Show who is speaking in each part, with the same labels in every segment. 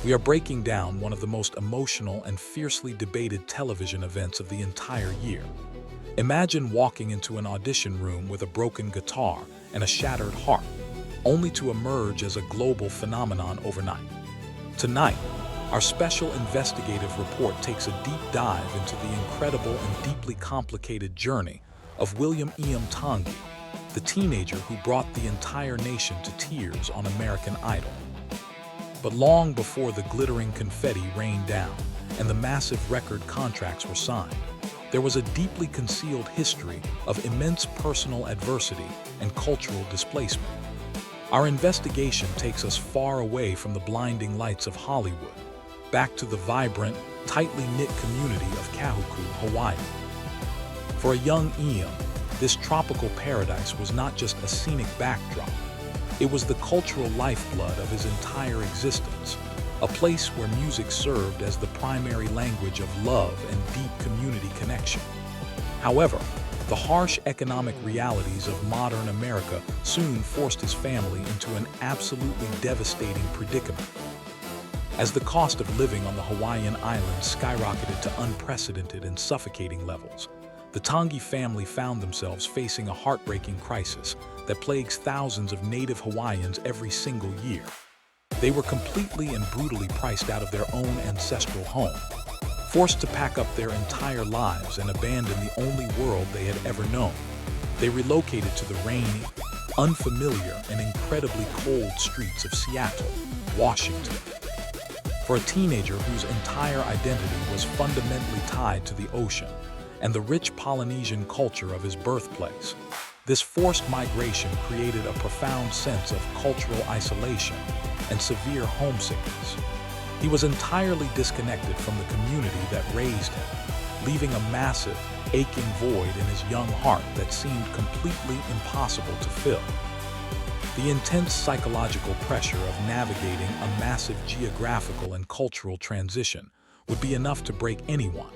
Speaker 1: We are breaking down one of the most emotional and fiercely debated television events of the entire year. Imagine walking into an audition room with a broken guitar and a shattered heart, only to emerge as a global phenomenon overnight. Tonight, our special investigative report takes a deep dive into the incredible and deeply complicated journey of Iam Tongi, the teenager who brought the entire nation to tears on American Idol. But long before the glittering confetti rained down and the massive record contracts were signed, there was a deeply concealed history of immense personal adversity and cultural displacement. Our investigation takes us far away from the blinding lights of Hollywood, back to the vibrant, tightly knit community of Kahuku, Hawaii. For a young Iam, this tropical paradise was not just a scenic backdrop. It was the cultural lifeblood of his entire existence, a place where music served as the primary language of love and deep community connection. However, the harsh economic realities of modern America soon forced his family into an absolutely devastating predicament. As the cost of living on the Hawaiian islands skyrocketed to unprecedented and suffocating levels, the Tongi family found themselves facing a heartbreaking crisis that plagues thousands of native Hawaiians every single year. They were completely and brutally priced out of their own ancestral home, forced to pack up their entire lives and abandon the only world they had ever known. They relocated to the rainy, unfamiliar, and incredibly cold streets of Seattle, Washington. For a teenager whose entire identity was fundamentally tied to the ocean and the rich Polynesian culture of his birthplace, this forced migration created a profound sense of cultural isolation and severe homesickness. He was entirely disconnected from the community that raised him, leaving a massive, aching void in his young heart that seemed completely impossible to fill. The intense psychological pressure of navigating a massive geographical and cultural transition would be enough to break anyone.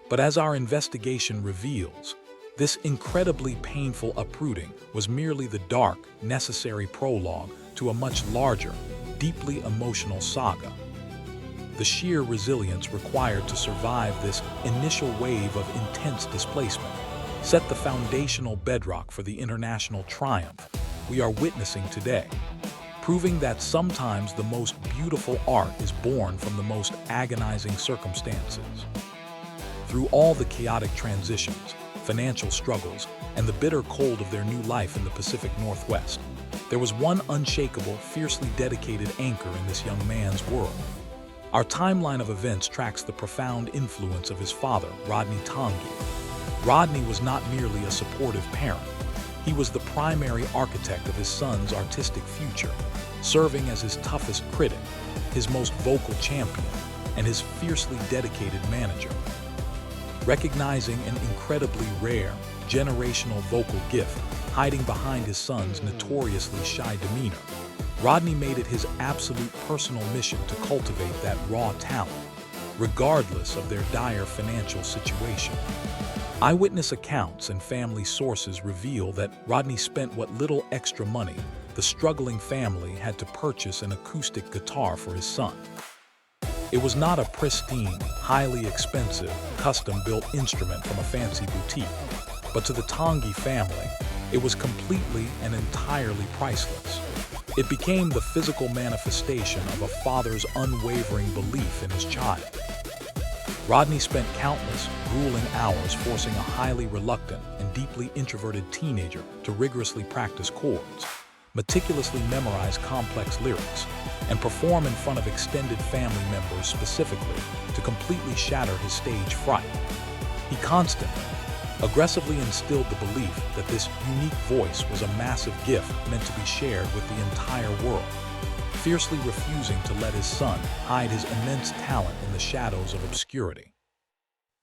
Speaker 1: But as our investigation reveals, this incredibly painful uprooting was merely the dark, necessary prologue to a much larger, deeply emotional saga. The sheer resilience required to survive this initial wave of intense displacement set the foundational bedrock for the international triumph we are witnessing today, proving that sometimes the most beautiful art is born from the most agonizing circumstances. Through all the chaotic transitions, financial struggles, and the bitter cold of their new life in the Pacific Northwest, there was one unshakable, fiercely dedicated anchor in this young man's world. Our timeline of events tracks the profound influence of his father, Rodney Tongi. Rodney was not merely a supportive parent. He was the primary architect of his son's artistic future, serving as his toughest critic, his most vocal champion, and his fiercely dedicated manager. Recognizing an incredibly rare, generational vocal gift hiding behind his son's notoriously shy demeanor, Rodney made it his absolute personal mission to cultivate that raw talent, regardless of their dire financial situation. Eyewitness accounts and family sources reveal that Rodney spent what little extra money the struggling family had to purchase an acoustic guitar for his son. It was not a pristine, highly expensive, custom-built instrument from a fancy boutique, but to the Tongi family, it was completely and entirely priceless. It became the physical manifestation of a father's unwavering belief in his child. Rodney spent countless, grueling hours forcing a highly reluctant and deeply introverted teenager to rigorously practice chords, meticulously memorize complex lyrics, and perform in front of extended family members specifically to completely shatter his stage fright. He constantly, aggressively instilled the belief that this unique voice was a massive gift meant to be shared with the entire world, fiercely refusing to let his son hide his immense talent in the shadows of obscurity.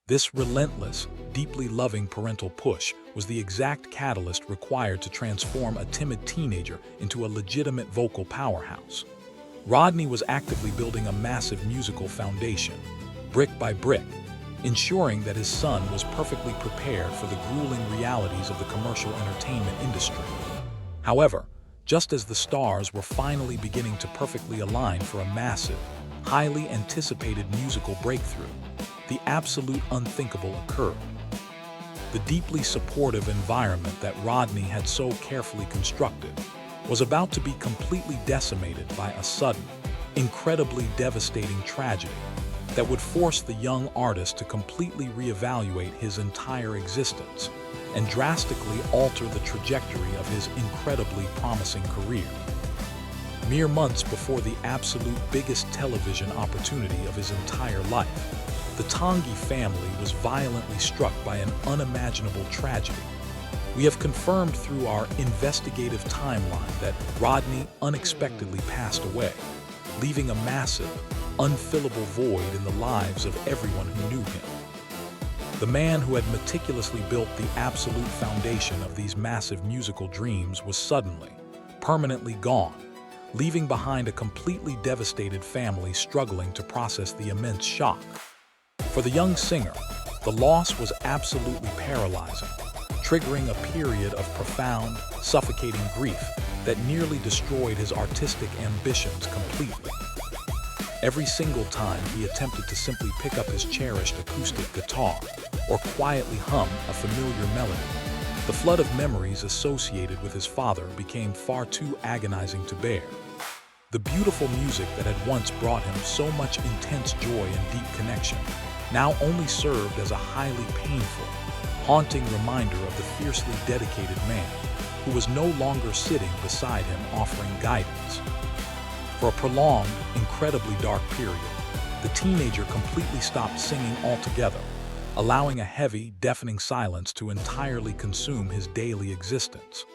Speaker 1: This relentless, deeply loving parental push was the exact catalyst required to transform a timid teenager into a legitimate vocal powerhouse. Rodney was actively building a massive musical foundation, brick by brick, ensuring that his son was perfectly prepared for the grueling realities of the commercial entertainment industry. However, just as the stars were finally beginning to perfectly align for a massive, highly anticipated musical breakthrough, the absolute unthinkable occurred. The deeply supportive environment that Rodney had so carefully constructed was about to be completely decimated by a sudden, incredibly devastating tragedy that would force the young artist to completely reevaluate his entire existence and drastically alter the trajectory of his incredibly promising career. Mere months before the absolute biggest television opportunity of his entire life, the Tongi family was violently struck by an unimaginable tragedy. We have confirmed through our investigative timeline that Rodney unexpectedly passed away, leaving a massive, unfillable void in the lives of everyone who knew him. The man who had meticulously built the absolute foundation of these massive musical dreams was suddenly, permanently gone, leaving behind a completely devastated family struggling to process the immense shock. For the young singer, the loss was absolutely paralyzing, triggering a period of profound, suffocating grief that nearly destroyed his artistic ambitions completely. Every single time he attempted to simply pick up his cherished acoustic guitar or quietly hum a familiar melody, the flood of memories associated with his father became far too agonizing to bear. The beautiful music that had once brought him so much intense joy and deep connection now only served as a highly painful, haunting reminder of the fiercely dedicated man who was no longer sitting beside him offering guidance. For a prolonged, incredibly dark period, the teenager completely stopped singing altogether, allowing a heavy, deafening silence to entirely consume his daily existence.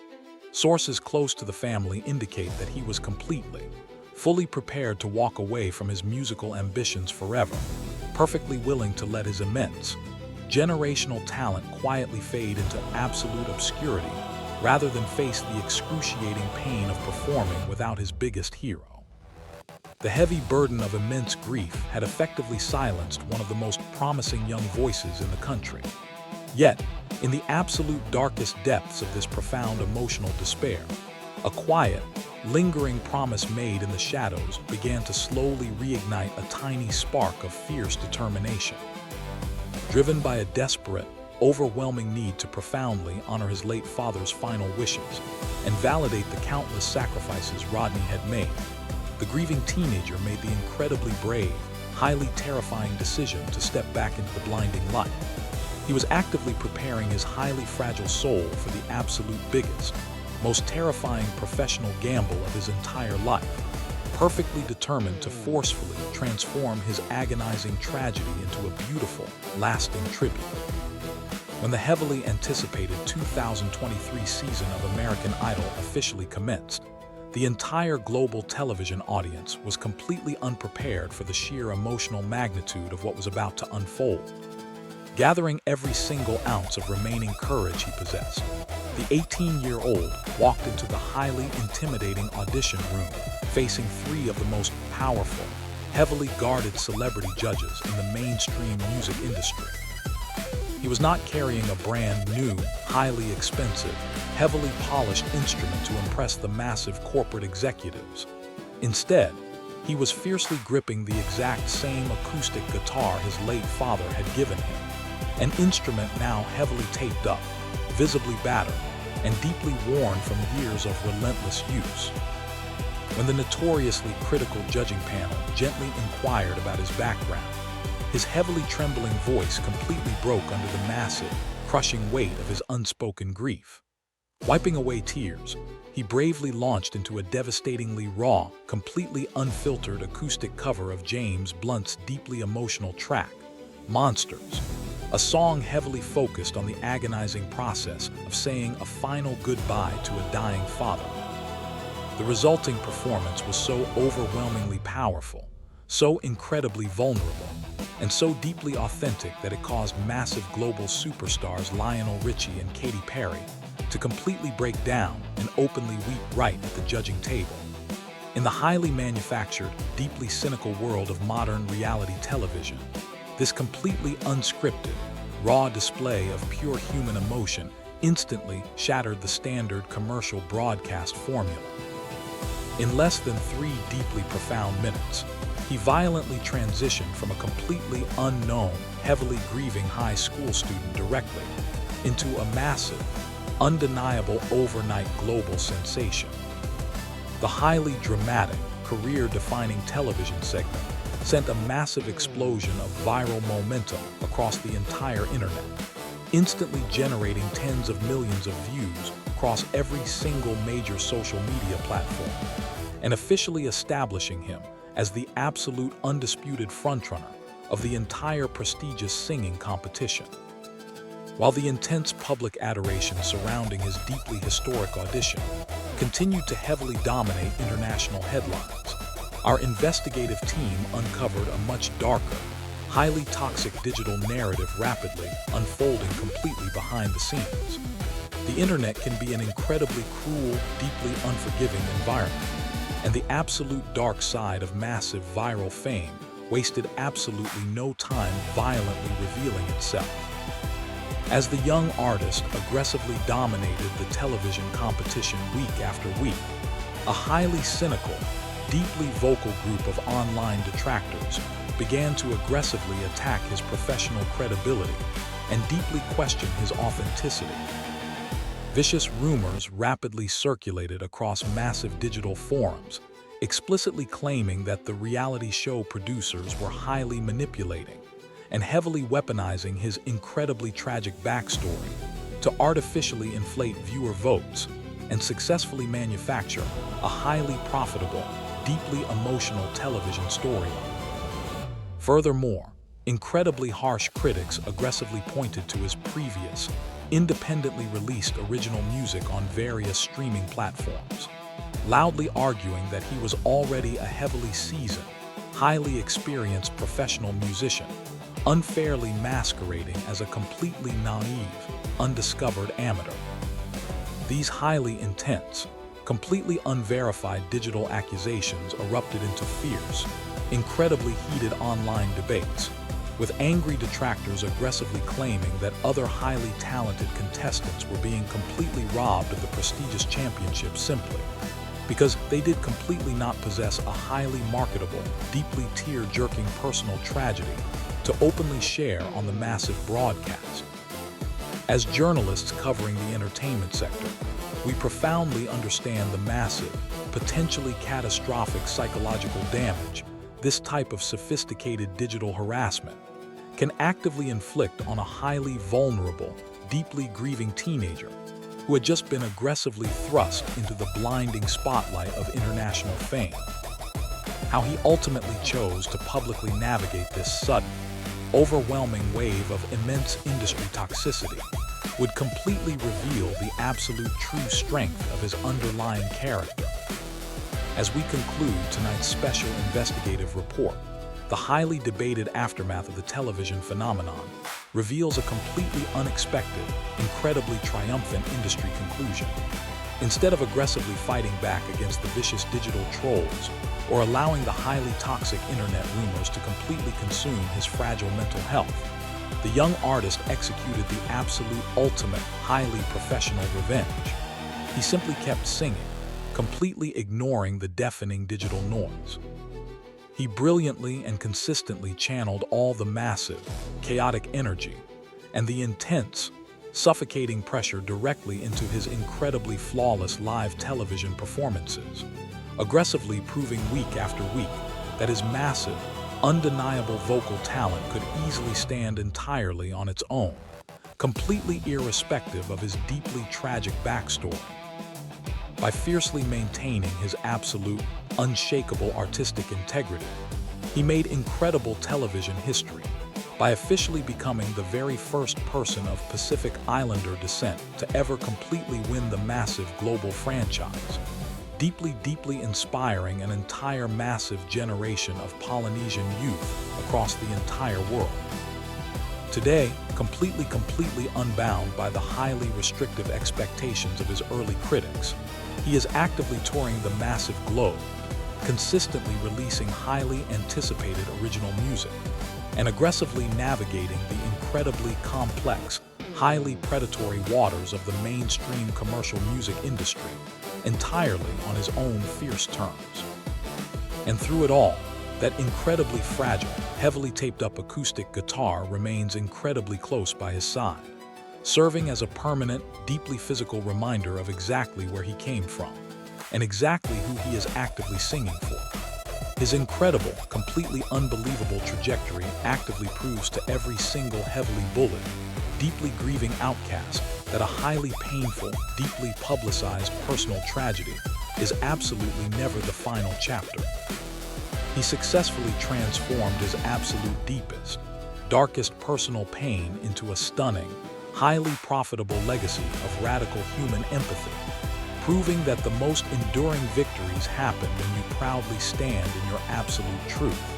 Speaker 1: Sources close to the family indicate that he was completely, fully prepared to walk away from his musical ambitions forever, perfectly willing to let his immense, generational talent quietly fade into absolute obscurity rather than face the excruciating pain of performing without his biggest hero. The heavy burden of immense grief had effectively silenced one of the most promising young voices in the country. Yet, in the absolute darkest depths of this profound emotional despair, a quiet, lingering promise made in the shadows began to slowly reignite a tiny spark of fierce determination. Driven by a desperate, overwhelming need to profoundly honor his late father's final wishes and validate the countless sacrifices Rodney had made, the grieving teenager made the incredibly brave, highly terrifying decision to step back into the blinding light. He was actively preparing his highly fragile soul for the absolute biggest, most terrifying professional gamble of his entire life, perfectly determined to forcefully transform his agonizing tragedy into a beautiful, lasting tribute. When the heavily anticipated 2023 season of American Idol officially commenced, the entire global television audience was completely unprepared for the sheer emotional magnitude of what was about to unfold. Gathering every single ounce of remaining courage he possessed, the 18-year-old walked into the highly intimidating audition room, facing three of the most powerful, heavily guarded celebrity judges in the mainstream music industry. He was not carrying a brand new, highly expensive, heavily polished instrument to impress the massive corporate executives. Instead, he was fiercely gripping the exact same acoustic guitar his late father had given him, an instrument now heavily taped up, visibly battered, and deeply worn from years of relentless use. When the notoriously critical judging panel gently inquired about his background, his heavily trembling voice completely broke under the massive, crushing weight of his unspoken grief. Wiping away tears, he bravely launched into a devastatingly raw, completely unfiltered acoustic cover of James Blunt's deeply emotional track, Monsters, a song heavily focused on the agonizing process of saying a final goodbye to a dying father. The resulting performance was so overwhelmingly powerful, so incredibly vulnerable, and so deeply authentic that it caused massive global superstars Lionel Richie and Katy Perry to completely break down and openly weep right at the judging table. In the highly manufactured, deeply cynical world of modern reality television, this completely unscripted, raw display of pure human emotion instantly shattered the standard commercial broadcast formula. In less than 3 deeply profound minutes, He violently transitioned from a completely unknown, heavily grieving high school student directly into a massive, undeniable overnight global sensation. The highly dramatic, career-defining television segment sent a massive explosion of viral momentum across the entire internet, instantly generating tens of millions of views across every single major social media platform, and officially establishing him as the absolute undisputed frontrunner of the entire prestigious singing competition. While the intense public adoration surrounding his deeply historic audition continued to heavily dominate international headlines, our investigative team uncovered a much darker, highly toxic digital narrative rapidly unfolding completely behind the scenes. The internet can be an incredibly cruel, deeply unforgiving environment, and the absolute dark side of massive viral fame wasted absolutely no time violently revealing itself. As the young artist aggressively dominated the television competition week after week, a highly cynical, deeply vocal group of online detractors began to aggressively attack his professional credibility and deeply question his authenticity. Vicious rumors rapidly circulated across massive digital forums, explicitly claiming that the reality show producers were highly manipulating and heavily weaponizing his incredibly tragic backstory to artificially inflate viewer votes and successfully manufacture a highly profitable, deeply emotional television storyline. Furthermore, incredibly harsh critics aggressively pointed to his previous, independently released original music on various streaming platforms, loudly arguing that he was already a heavily seasoned, highly experienced professional musician, unfairly masquerading as a completely naive, undiscovered amateur. These highly intense, completely unverified digital accusations erupted into fierce, incredibly heated online debates, with angry detractors aggressively claiming that other highly talented contestants were being completely robbed of the prestigious championship simply because they did completely not possess a highly marketable, deeply tear-jerking personal tragedy to openly share on the massive broadcast. As journalists covering the entertainment sector, we profoundly understand the massive, potentially catastrophic psychological damage this type of sophisticated digital harassment can actively inflict on a highly vulnerable, deeply grieving teenager who had just been aggressively thrust into the blinding spotlight of international fame. How he ultimately chose to publicly navigate this sudden, overwhelming wave of immense industry toxicity would completely reveal the absolute true strength of his underlying character. As we conclude tonight's special investigative report, the highly debated aftermath of the television phenomenon reveals a completely unexpected, incredibly triumphant industry conclusion. Instead of aggressively fighting back against the vicious digital trolls or allowing the highly toxic internet rumors to completely consume his fragile mental health, the young artist executed the absolute ultimate, highly professional revenge. He simply kept singing, completely ignoring the deafening digital noise. He brilliantly and consistently channeled all the massive, chaotic energy and the intense, suffocating pressure directly into his incredibly flawless live television performances, aggressively proving week after week that his massive, undeniable vocal talent could easily stand entirely on its own, completely irrespective of his deeply tragic backstory. By fiercely maintaining his absolute, unshakable artistic integrity, he made incredible television history by officially becoming the very first person of Pacific Islander descent to ever completely win the massive global franchise, deeply inspiring an entire massive generation of Polynesian youth across the entire world. Today, completely unbound by the highly restrictive expectations of his early critics, he is actively touring the massive globe, consistently releasing highly anticipated original music, and aggressively navigating the incredibly complex, highly predatory waters of the mainstream commercial music industry entirely on his own fierce terms. And through it all, That incredibly fragile, heavily taped-up acoustic guitar remains incredibly close by his side, serving as a permanent, deeply physical reminder of exactly where he came from and exactly who he is actively singing for. His incredible, completely unbelievable trajectory actively proves to every single heavily bullied, deeply grieving outcast that a highly painful, deeply publicized personal tragedy is absolutely never the final chapter. He successfully transformed his absolute deepest, darkest personal pain into a stunning, highly profitable legacy of radical human empathy, proving that the most enduring victories happen when you proudly stand in your absolute truth.